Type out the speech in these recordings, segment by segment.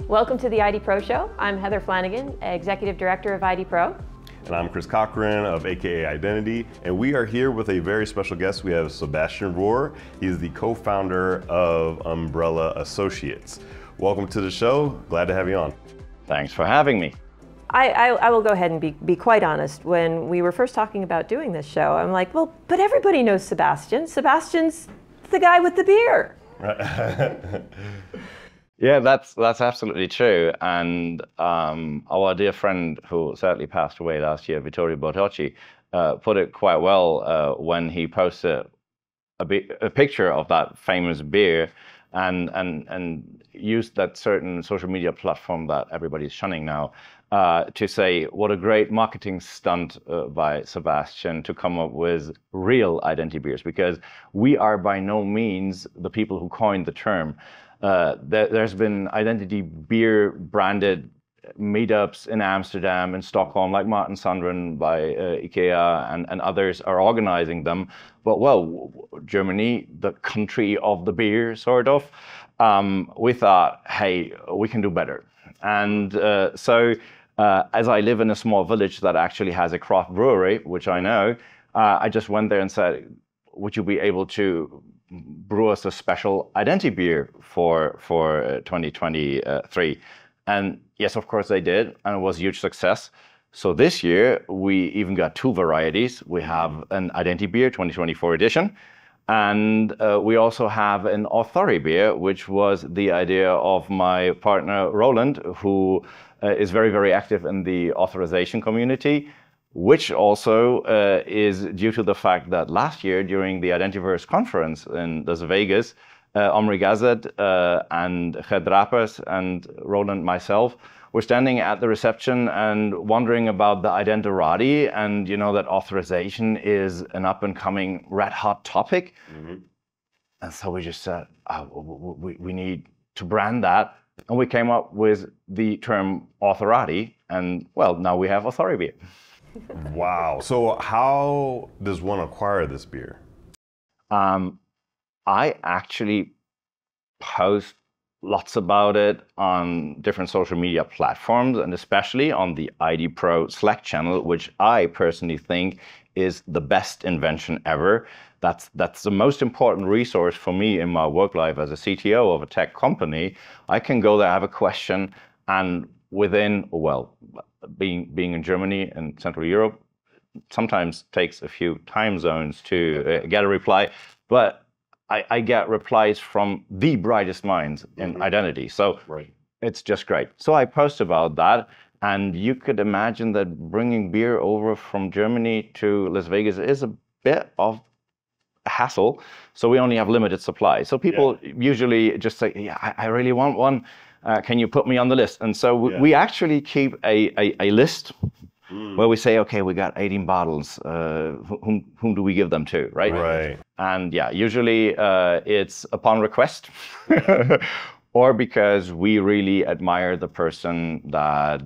Welcome to the ID Pro Show. I'm Heather Flanagan, Executive Director of ID Pro. And I'm Chris Cochran of AKA Identity, and we are here with a very special guest. We have Sebastian Rohr. He's the co-founder of Umbrella Associates. Welcome to the show. Glad to have you on. Thanks for having me. I will go ahead and be quite honest. When we were first talking about doing this show, I'm like, well, but everybody knows Sebastian. Sebastian's the guy with the beer. Yeah, that's absolutely true. And our dear friend who sadly passed away last year, Vittorio Bertocci, put it quite well when he posted a picture of that famous beer and used that certain social media platform that everybody's shunning now to say what a great marketing stunt by Sebastian to come up with real identity beers, because we are by no means the people who coined the term. There's been identity beer branded meetups in Amsterdam and Stockholm, like Martin Sandren by IKEA and others are organizing them. But well, Germany, the country of the beer, sort of, we thought, hey, we can do better. And so as I live in a small village that actually has a craft brewery, which I know, I just went there and said, would you be able to brew us a special identity beer for 2023? And yes, of course they did, and it was a huge success. So this year we even got two varieties. We have an identity beer 2024 edition, and we also have an authority beer, which was the idea of my partner Roland, who is very, very active in the authorization community, which also is due to the fact that last year during the Identiverse conference in Las Vegas, Omri Gazet and Gert Rapers and Roland myself were standing at the reception and wondering about the Identirati, and you know that authorization is an up-and-coming red-hot topic. Mm-hmm. And so we just said, we need to brand that, and we came up with the term Authorati, and well, now we have Authority beer. Wow. So how does one acquire this beer? I actually post lots about it on different social media platforms, and especially on the ID Pro Slack channel, which I personally think is the best invention ever. That's the most important resource for me in my work life as a CTO of a tech company. I can go there, have a question, and within, well, being in Germany and Central Europe, sometimes takes a few time zones to get a reply, but I get replies from the brightest minds in identity. So It's just great. So I post about that, and you could imagine that bringing beer over from Germany to Las Vegas is a bit of a hassle. So we only have limited supply. So people usually just say, yeah, I really want one. Can you put me on the list? And so we actually keep a list where we say, okay, we got 18 bottles. Whom do we give them to, right? Right. And yeah, usually it's upon request or because we really admire the person that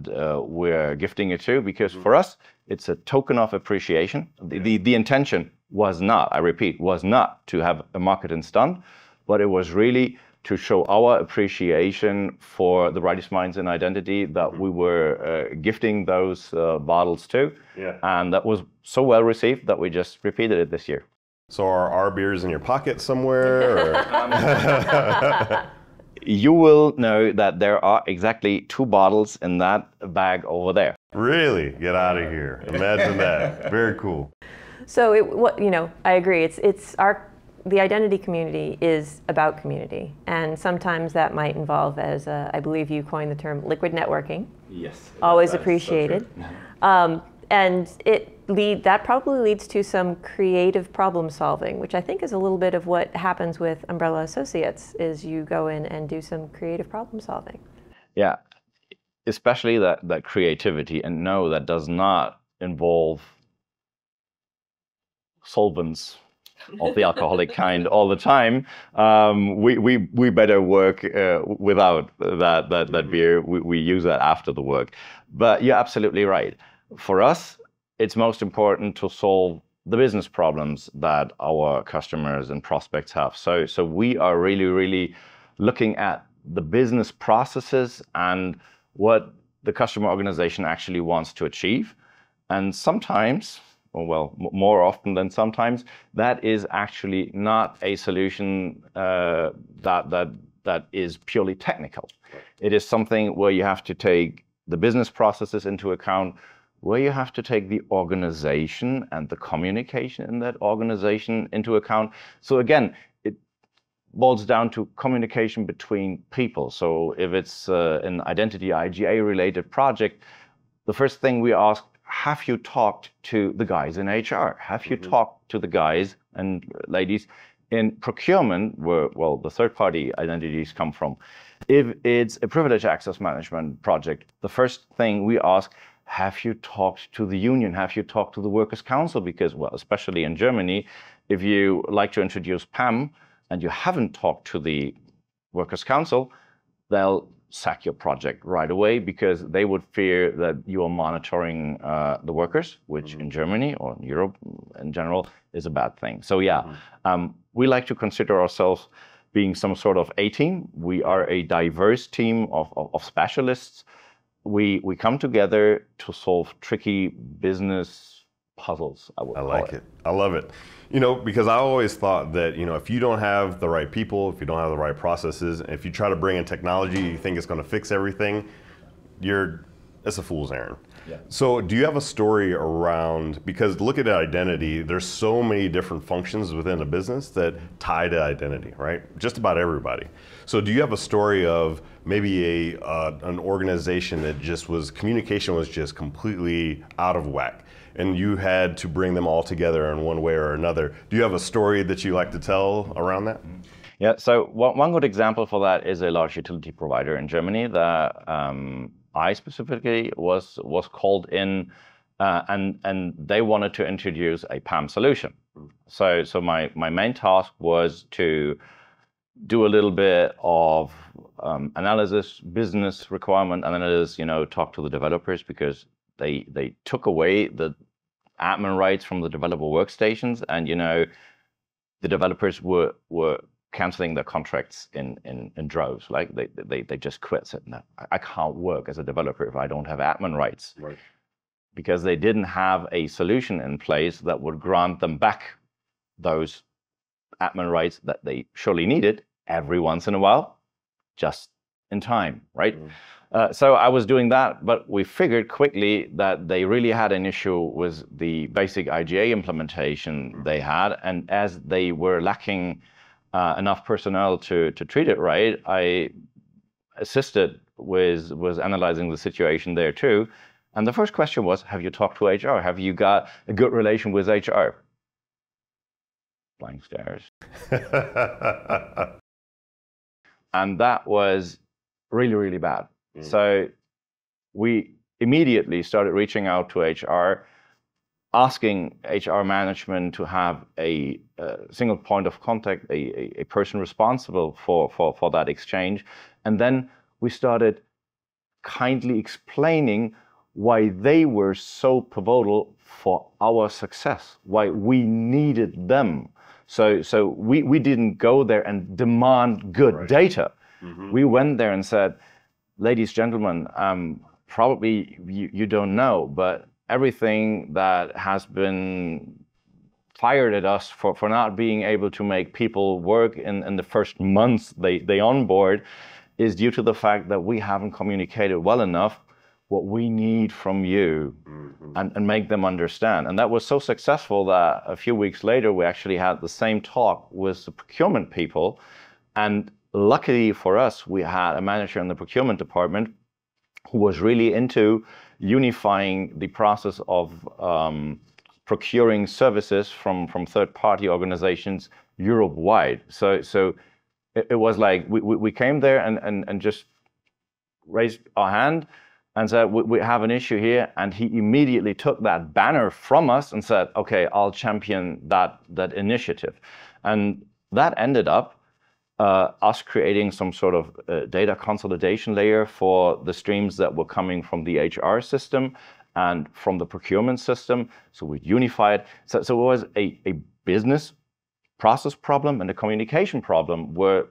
we're gifting it to. Because for us, it's a token of appreciation. The intention was not, I repeat, was not to have a marketing stunt, but it was really to show our appreciation for the brightest minds in identity that we were gifting those bottles to. Yeah. And that was so well received that we just repeated it this year. So are our beers in your pocket somewhere? Or? You will know that there are exactly 2 bottles in that bag over there. Really? Get out of here. Imagine that. Very cool. So I agree. The identity community is about community, and sometimes that might involve, as I believe you coined the term, liquid networking. Yes. Always appreciated. So and that probably leads to some creative problem solving, which I think is a little bit of what happens with Umbrella Associates, is you go in and do some creative problem solving. Yeah, especially that creativity, and no, that does not involve solvents of the alcoholic kind all the time, we better work without that beer. We use that after the work. But you're absolutely right. For us, it's most important to solve the business problems that our customers and prospects have. So we are really looking at the business processes and what the customer organization actually wants to achieve. And sometimes, or well, more often than sometimes, that is actually not a solution that is purely technical. Right. It is something where you have to take the business processes into account, where you have to take the organization and the communication in that organization into account. So again, it boils down to communication between people. So if it's an identity IGA related project, the first thing we ask, have you talked to the guys in HR? Have you talked to the guys and ladies in procurement, where, well, the third-party identities come from? If it's a privilege access management project, the first thing we ask, have you talked to the union? Have you talked to the Workers' Council? Because, well, especially in Germany, if you like to introduce PAM and you haven't talked to the Workers' Council, they'll sack your project right away because they would fear that you are monitoring the workers, which in Germany or in Europe in general is a bad thing. So yeah, we like to consider ourselves being some sort of A-team. We are a diverse team of specialists. We come together to solve tricky business puzzles, I would call it. I like it. I love it. You know, because I always thought that, you know, if you don't have the right people, if you don't have the right processes, if you try to bring in technology, you think it's going to fix everything, it's a fool's errand. Yeah. So do you have a story around, because look at identity, there's so many different functions within a business that tie to identity, right? Just about everybody. So do you have a story of maybe an organization that communication was just completely out of whack, and you had to bring them all together in one way or another? Do you have a story that you like to tell around that? Yeah, so one good example for that is a large utility provider in Germany that I specifically was called in, and they wanted to introduce a PAM solution. So my main task was to do a little bit of analysis, business requirement analysis, you know, talk to the developers, because they took away the admin rights from the developer workstations, and, you know, the developers were canceling their contracts in droves. Like they just quit, said, no, I can't work as a developer if I don't have admin rights. Right. Because they didn't have a solution in place that would grant them back those admin rights that they surely needed every once in a while, just in time, right? So I was doing that, but we figured quickly that they really had an issue with the basic IGA implementation they had, and as they were lacking enough personnel to treat it right, I assisted with analyzing the situation there too. And the first question was, have you talked to HR? Have you got a good relation with HR? Blank stares. And that was really bad. So we immediately started reaching out to HR, asking HR management to have a single point of contact, a person responsible for that exchange. And then we started kindly explaining why they were so pivotal for our success, why we needed them. So we didn't go there and demand good data. We went there and said, ladies, gentlemen, probably you don't know, but everything that has been fired at us for not being able to make people work in the first months they onboard is due to the fact that we haven't communicated well enough what we need from you and make them understand. And that was so successful that a few weeks later, we actually had the same talk with the procurement people. And luckily for us, we had a manager in the procurement department who was really into unifying the process of procuring services from third-party organizations Europe-wide. So it was like we came there and just raised our hand and said, we have an issue here. And he immediately took that banner from us and said, okay, I'll champion that initiative. And that ended up us creating some sort of data consolidation layer for the streams that were coming from the HR system and from the procurement system. So we unified. So it was a business process problem and a communication problem where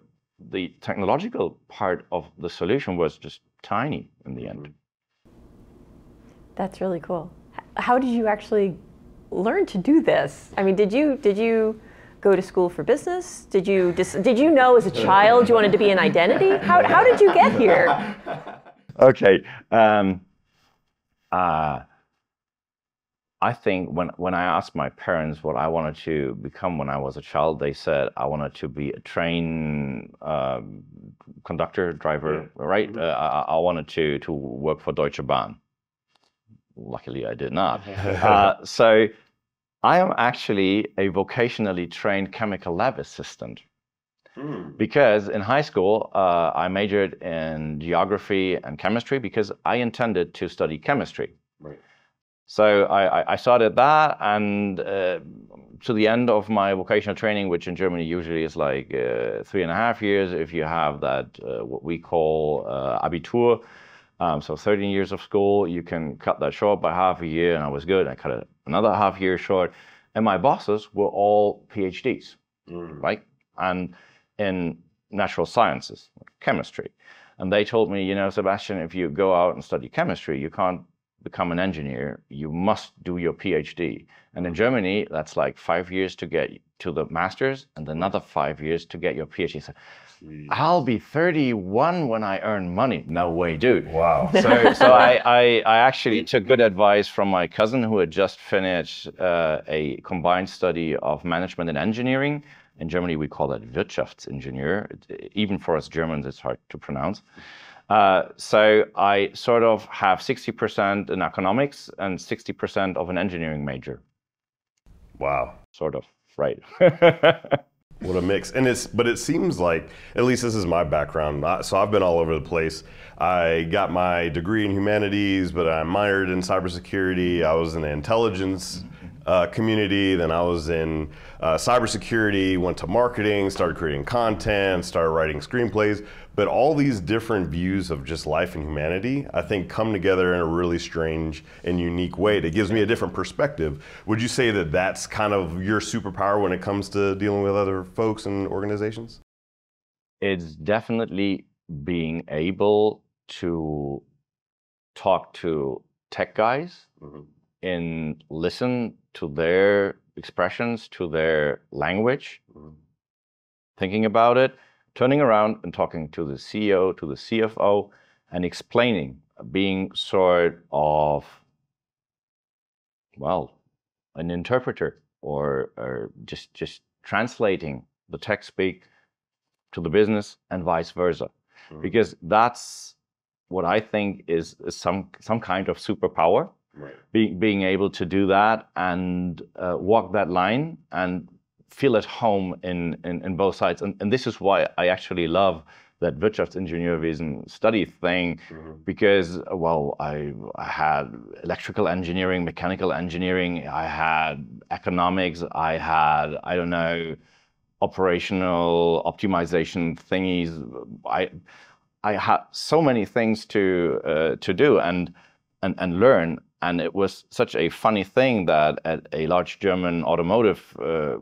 the technological part of the solution was just tiny in the end. That's really cool. How did you actually learn to do this? I mean, did you go to school for business? Did you know as a child you wanted to be an identity? How did you get here? Okay. I think when I asked my parents what I wanted to become when I was a child, they said I wanted to be a train conductor, driver, right? I wanted to work for Deutsche Bahn. Luckily, I did not. So I am actually a vocationally trained chemical lab assistant. Because in high school, I majored in geography and chemistry because I intended to study chemistry. Right. So I started that, and to the end of my vocational training, which in Germany usually is like 3.5 years, if you have that what we call Abitur, so 13 years of school, you can cut that short by half a year, and I was good. I cut it another half year short, and my bosses were all PhDs, right? And in natural sciences, chemistry. And they told me, you know, Sebastian, if you go out and study chemistry, you can't become an engineer. You must do your PhD. And in Germany, that's like 5 years to get to the master's and another 5 years to get your PhD. So I'll be 31 when I earn money. No way, dude. Wow. So I actually took good advice from my cousin who had just finished a combined study of management and engineering. In Germany, we call that Wirtschaftsingenieur. Even for us Germans, it's hard to pronounce. So I sort of have 60% in economics and 60% of an engineering major. Wow. Sort of, right. What a mix. But it seems like, at least this is my background, so I've been all over the place. I got my degree in humanities, but I minored in cybersecurity. I was in the intelligence community, then I was in cybersecurity, went to marketing, started creating content, started writing screenplays. But all these different views of just life and humanity, I think, come together in a really strange and unique way that gives me a different perspective. Would you say that that's kind of your superpower when it comes to dealing with other folks and organizations? It's definitely being able to talk to tech guys and listen to their expressions, to their language, thinking about it, turning around and talking to the CEO, to the CFO, and explaining, being sort of, well, an interpreter or just translating the tech speak to the business and vice versa. Because that's what I think is some kind of superpower. Right. Being able to do that and walk that line and feel at home in both sides. And this is why I actually love that Wirtschaftsingenieurwesen study thing, because, well, I had electrical engineering, mechanical engineering, I had economics, I had, I don't know, operational optimization thingies. I had so many things to do and learn. And it was such a funny thing that at a large German automotive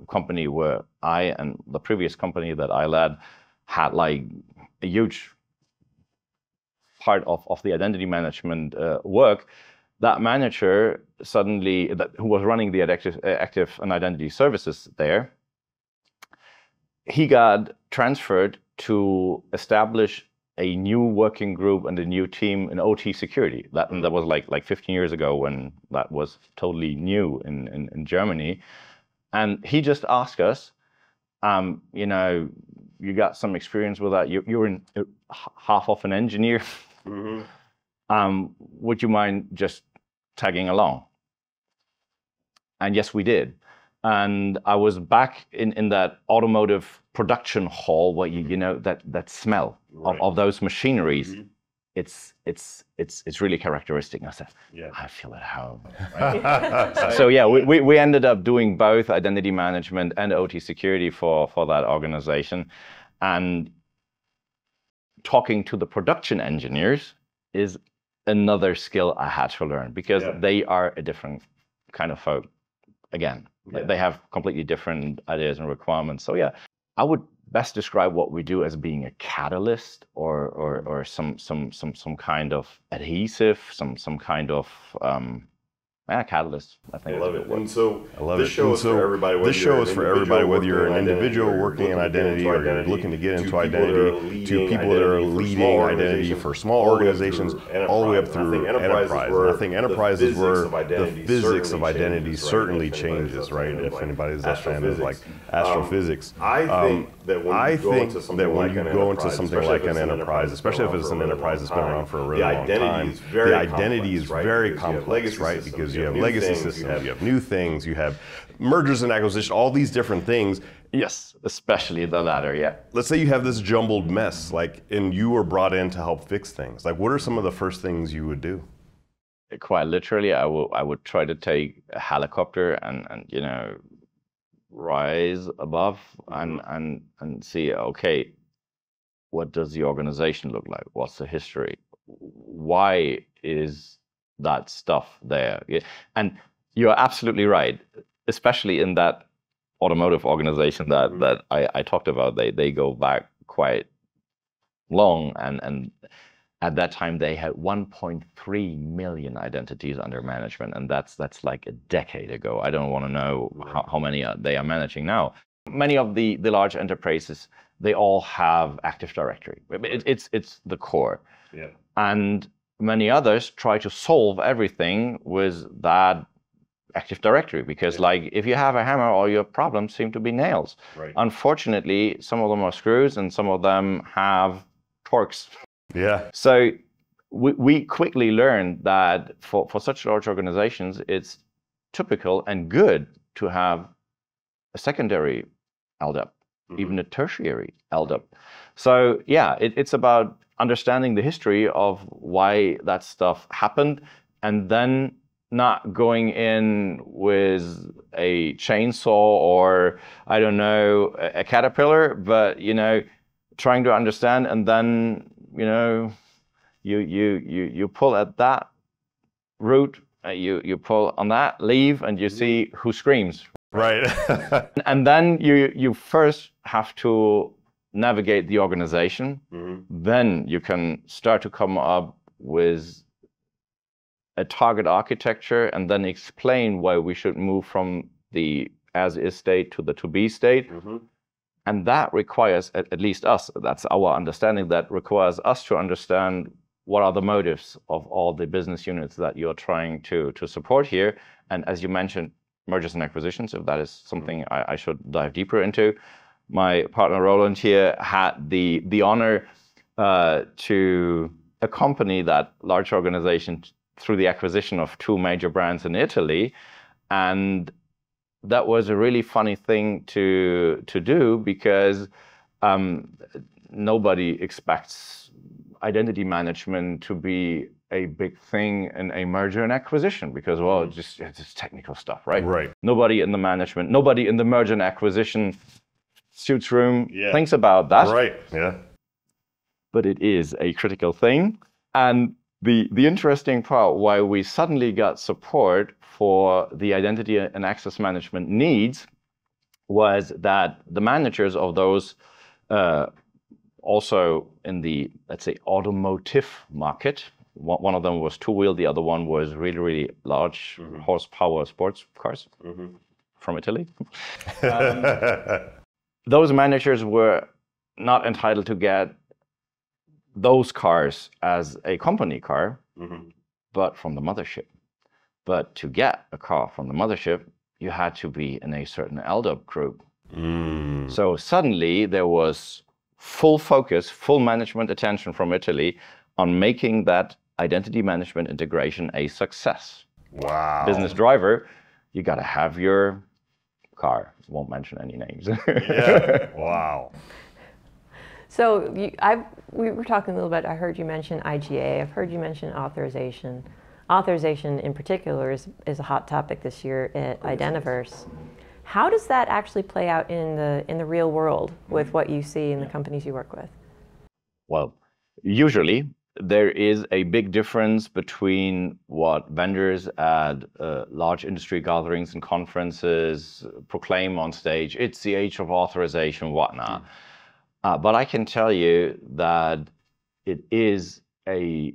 company where I and the previous company that I led had like a huge part of the identity management work, that manager suddenly, who was running the active and identity services there, he got transferred to establish a new working group and a new team in OT security. That was like 15 years ago when that was totally new in Germany. And he just asked us, you know, you got some experience with that. You're in half of an engineer. Would you mind just tagging along? And yes, we did. And I was back in that automotive production hall where you know that smell of those machineries it's really characteristic. And I said, Yeah. I feel at home. Right? So yeah, we ended up doing both identity management and OT security for that organization, and talking to the production engineers is another skill I had to learn, because they are a different kind of folk. Again, they have completely different ideas and requirements. So yeah, I would best describe what we do as being a catalyst, or some kind of adhesive, some kind of catalyst. I think. I love it. And so I love this it. show is for everybody. This show is for everybody, whether you're an individual working in identity, or you're looking to get into identity, to people that are leading identity for small organizations, all the way up through enterprise. And I think enterprise is where the physics of identity certainly changes, right? If anybody's a fan of like astrophysics. I think that when you go into something like an enterprise, especially if it's an enterprise that's been around for a really long time, the identity is very complex, right? Because you have legacy systems, you have new things, you have mergers and acquisitions, all these different things. Yes, especially the latter, yeah. Let's say you have this jumbled mess, and you were brought in to help fix things. Like, what are some of the first things you would do? Quite literally, I would try to take a helicopter and rise above and see, okay, what does the organization look like? What's the history? Why is that stuff there? And you're absolutely right, especially in that automotive organization that I talked about. They go back quite long, and at that time they had 1.3 million identities under management, and that's like a decade ago. I don't want to know how many they are managing now. Many of the large enterprises, they all have Active Directory. It's the core. Yeah. And many others try to solve everything with that Active Directory, because like if you have a hammer, all your problems seem to be nails. Right. Unfortunately, some of them are screws and some of them have torques. Yeah. So we quickly learned that for such large organizations, it's typical and good to have a secondary LDAP, even a tertiary LDAP. So yeah, it's about understanding the history of why that stuff happened, and then not going in with a chainsaw or, I don't know, a caterpillar, but trying to understand, and then you pull at that root, you pull on that leaf, and you see who screams. Right. And then you first have to navigate the organization. Then you can start to come up with a target architecture, and then explain why we should move from the as-is state to the to-be state. And that requires, at least us, that's our understanding, that requires us to understand what are the motives of all the business units that you're trying to support here. And as you mentioned, mergers and acquisitions, if that is something I should dive deeper into. My partner Roland here had the honor to accompany that large organization through the acquisition of 2 major brands in Italy. And that was a really funny thing to do, because nobody expects identity management to be a big thing in a merger and acquisition, because, well, it's technical stuff, right? Right. Nobody in the management, nobody in the merger and acquisition suits room thinks about that. Right. Yeah. But it is a critical thing. And the interesting part why we suddenly got support for the identity and access management needs was that the managers of those, also in the, let's say, automotive market, one of them was two-wheel, the other one was really, really large horsepower sports cars from Italy. Those managers were not entitled to get those cars as a company car, but from the mothership. But to get a car from the mothership, you had to be in a certain LDAP group. So suddenly there was full focus, full management attention from Italy on making that identity management integration a success. Wow. Business driver, you got to have your car. Won't mention any names. Yeah. Wow. So we were talking a little bit, I heard you mention IGA, I've heard you mention authorization. Authorization in particular is a hot topic this year at Identiverse. How does that actually play out in the real world with what you see in the companies you work with? Well, usually there is a big difference between what vendors at large industry gatherings and conferences proclaim on stage. It's the age of authorization, whatnot. But I can tell you that it is a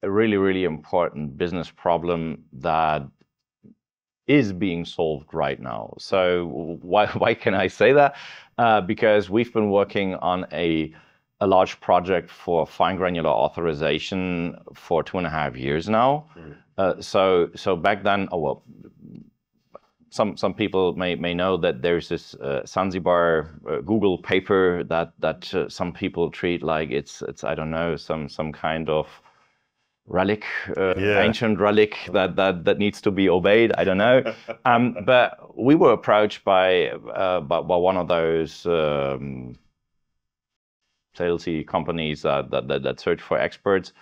really, really important business problem that is being solved right now. So why can I say that? Because we've been working on a large project for fine granular authorization for 2.5 years now. So back then, some people may know that there's this Zanzibar Google paper that some people treat like it's I don't know, some kind of relic, ancient relic that needs to be obeyed. I don't know. But we were approached by one of those salesy companies that search for experts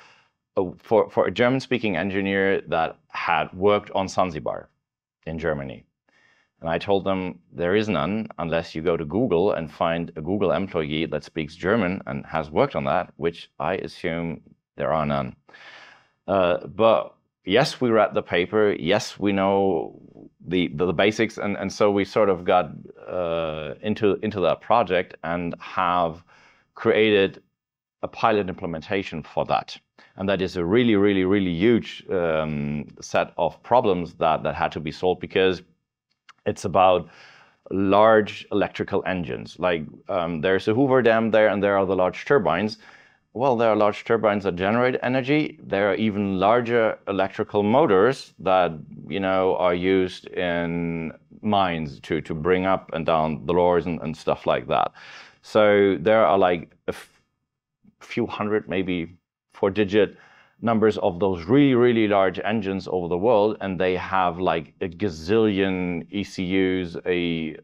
for a German-speaking engineer that had worked on Zanzibar in Germany. And I told them there is none unless you go to Google and find a Google employee that speaks German and has worked on that, which I assume there are none. But yes, we read the paper. Yes, we know the basics, and so we sort of got into that project and have created a pilot implementation for that. And that is a really, really, really huge set of problems that had to be solved, because it's about large electrical engines. Like there's a Hoover Dam there, and there are the large turbines. Well, there are large turbines that generate energy. There are even larger electrical motors that, you know, are used in mines to bring up and down the lores and stuff like that. So there are like a few hundred, maybe 4-digit numbers of those really, really large engines over the world, and they have like a gazillion ECUs, a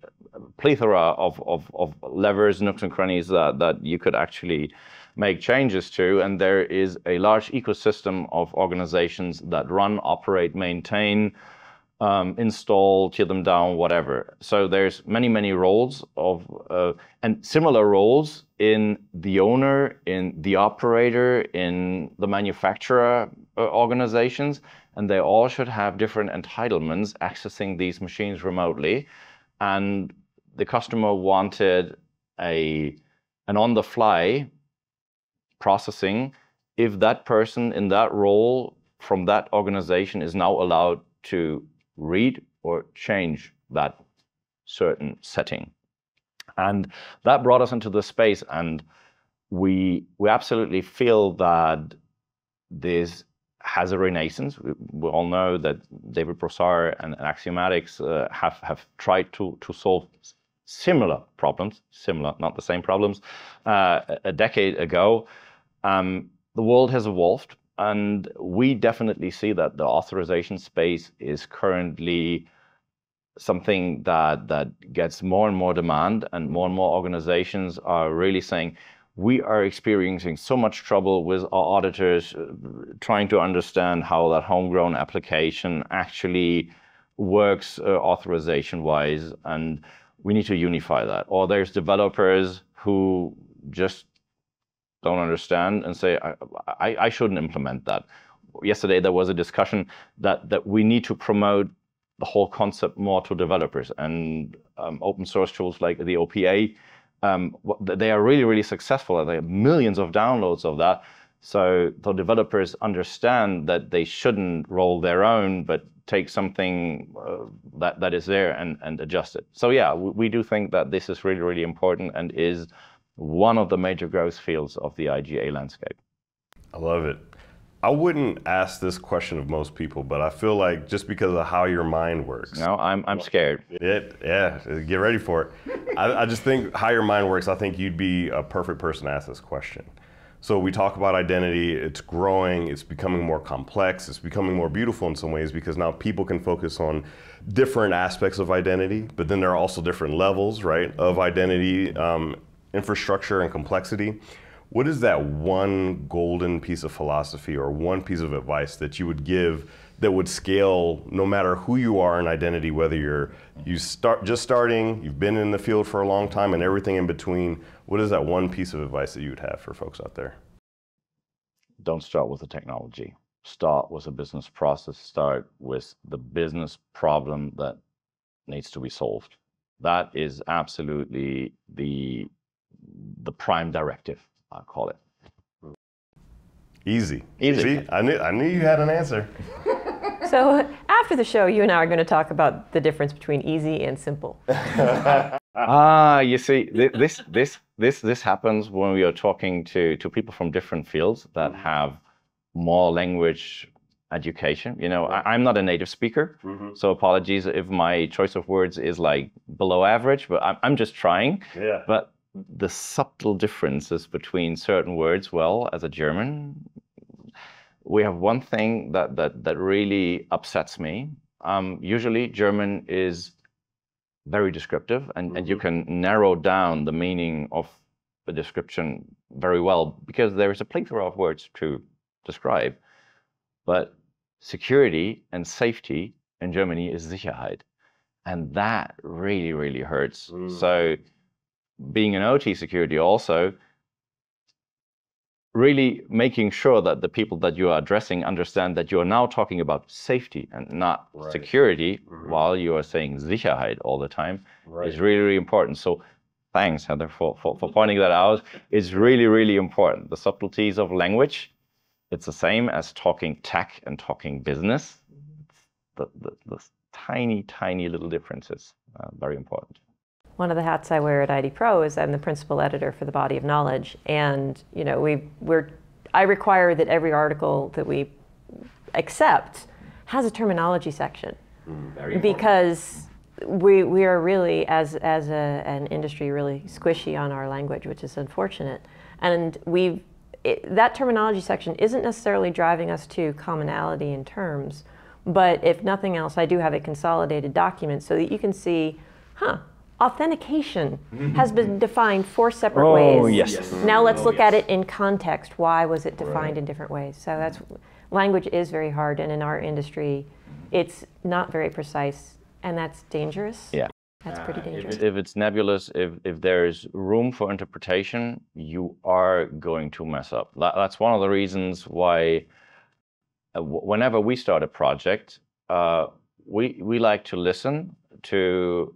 plethora of levers, nooks and crannies that you could actually make changes to. And there is a large ecosystem of organizations that run, operate, maintain, install, tear them down, whatever. So there's many roles and similar roles in the owner, in the operator, in the manufacturer organizations, and they all should have different entitlements accessing these machines remotely. And the customer wanted an on-the-fly processing if that person in that role from that organization is now allowed to read or change that certain setting. And that brought us into this space, and we absolutely feel that this has a renaissance. We all know that David Brossard and Axiomatics have tried to solve similar problems, not the same problems, a decade ago. The world has evolved, and we definitely see that the authorization space is currently something that gets more and more demand, and more organizations are really saying, we are experiencing so much trouble with our auditors trying to understand how that homegrown application actually works authorization-wise, and we need to unify that. Or there's developers who just don't understand and say, I shouldn't implement that. Yesterday there was a discussion that we need to promote the whole concept more to developers, and open source tools like the OPA, they are really, really successful, and they have millions of downloads of that. So the developers understand that they shouldn't roll their own, but take something that is there and adjust it. So yeah, we do think that this is really, really important and is one of the major growth fields of the IGA landscape. I love it. I wouldn't ask this question of most people, but I feel like just because of how your mind works. No, I'm scared. Yeah, get ready for it. I just think how your mind works, I think you'd be a perfect person to ask this question. So we talk about identity, it's growing, it's becoming more complex, it's becoming more beautiful in some ways, because now people can focus on different aspects of identity, but then there are also different levels, right, of identity. infrastructure and complexity, what is that one golden piece of philosophy or one piece of advice that you would give that would scale no matter who you are in identity, whether just starting, you've been in the field for a long time, and everything in between? What is that one piece of advice that you would have for folks out there? Don't start with the technology. Start with a business process. Start with the business problem that needs to be solved. That is absolutely the prime directive, I call it. Easy. Easy. See, I knew you had an answer. So after the show, you and I are going to talk about the difference between easy and simple. You see, this happens when we are talking to people from different fields that have more language education. You know, I'm not a native speaker, so apologies if my choice of words is like below average, but I'm just trying. Yeah. But the subtle differences between certain words, well, as a German, we have one thing that really upsets me. Usually German is very descriptive, and you can narrow down the meaning of the description very well because there is a plethora of words to describe. But security and safety in Germany is Sicherheit. And that really, really hurts. So being an OT security also, really making sure that the people that you are addressing understand that you are now talking about safety and not security while you are saying Sicherheit all the time is really, really important. So thanks, Heather, for pointing that out. It's really, really important. The subtleties of language, it's the same as talking tech and talking business. The tiny, tiny little differences, very important. One of the hats I wear at ID Pro is I'm the principal editor for the Body of Knowledge, and you know I require that every article that we accept has a terminology section, because we are really as an industry really squishy on our language, which is unfortunate, and that terminology section isn't necessarily driving us to commonality in terms, but if nothing else, I do have a consolidated document so that you can see, authentication has been defined 4 separate ways. Oh, yes. Now let's look at it in context. Why was it defined in different ways? So language is very hard, and in our industry, it's not very precise, and that's dangerous. Yeah. That's pretty dangerous. If it's nebulous, if there's room for interpretation, you are going to mess up. That's one of the reasons why whenever we start a project, we like to listen to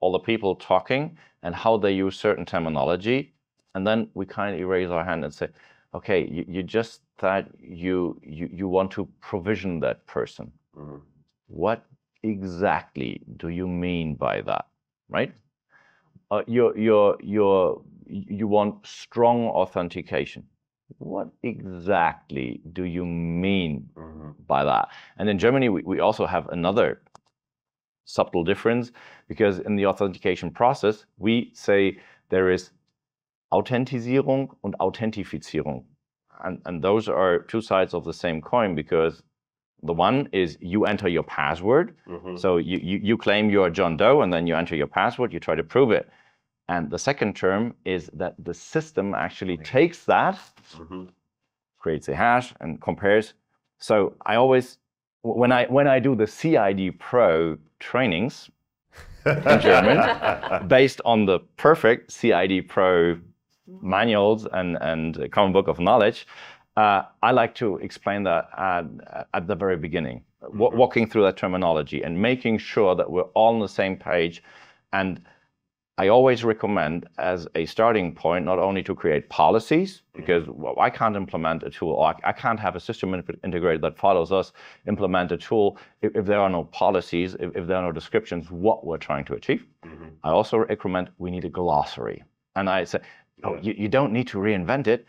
all the people talking and how they use certain terminology, and then we kind of raise our hand and say, okay, you just thought you want to provision that person. What exactly do you mean by that, right? You want strong authentication. What exactly do you mean by that? And in Germany, we also have another subtle difference, because in the authentication process, we say there is Authentisierung und Authentifizierung. And those are 2 sides of the same coin, because the one is you enter your password. So you claim you're John Doe, and then you enter your password, you try to prove it. And the second term is that the system actually takes that, creates a hash, and compares. So I always, when I do the CID Pro trainings in German, based on the perfect CID Pro manuals and Common Book of Knowledge, I like to explain that at the very beginning, walking through that terminology and making sure that we're all on the same page. And I always recommend, as a starting point, not only to create policies, because I can't implement a tool, or I can't have a system integrator that follows us implement a tool if there are no policies, if there are no descriptions what we're trying to achieve. I also recommend we need a glossary. And I say, you don't need to reinvent it.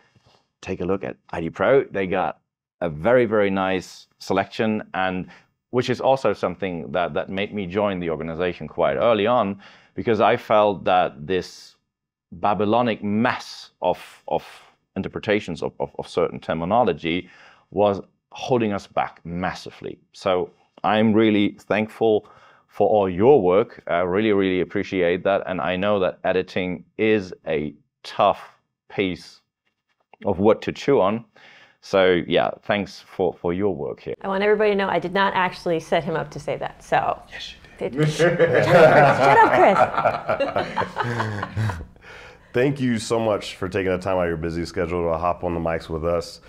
Take a look at ID Pro. They got a very, very nice selection, and which is also something that made me join the organization quite early on, because I felt that this Babylonic mess of interpretations of certain terminology was holding us back massively. So I'm really thankful for all your work. I really, really appreciate that. And I know that editing is a tough piece of wood to chew on. So yeah, thanks for your work here. I want everybody to know I did not actually set him up to say that. So. Yes, you did. Shut up, Chris. Thank you so much for taking the time out of your busy schedule to hop on the mics with us.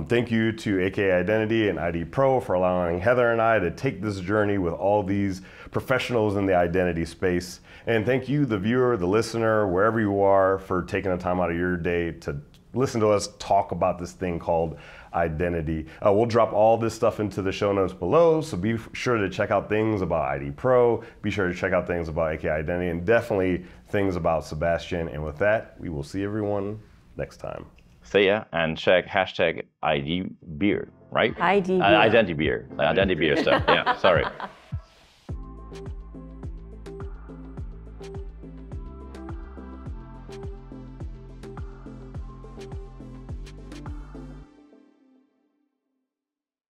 Thank you to AKA Identity and ID Pro for allowing Heather and I to take this journey with all these professionals in the identity space. And thank you, the viewer, the listener, wherever you are, for taking the time out of your day to listen to us talk about this thing called identity. We'll drop all this stuff into the show notes below, so be sure to check out things about ID Pro, be sure to check out things about AKA Identity, and definitely things about Sebastian. And with that, we will see everyone next time. See ya, and check hashtag ID beer, right? ID beer. Identity beer. Identity beer stuff, yeah, sorry.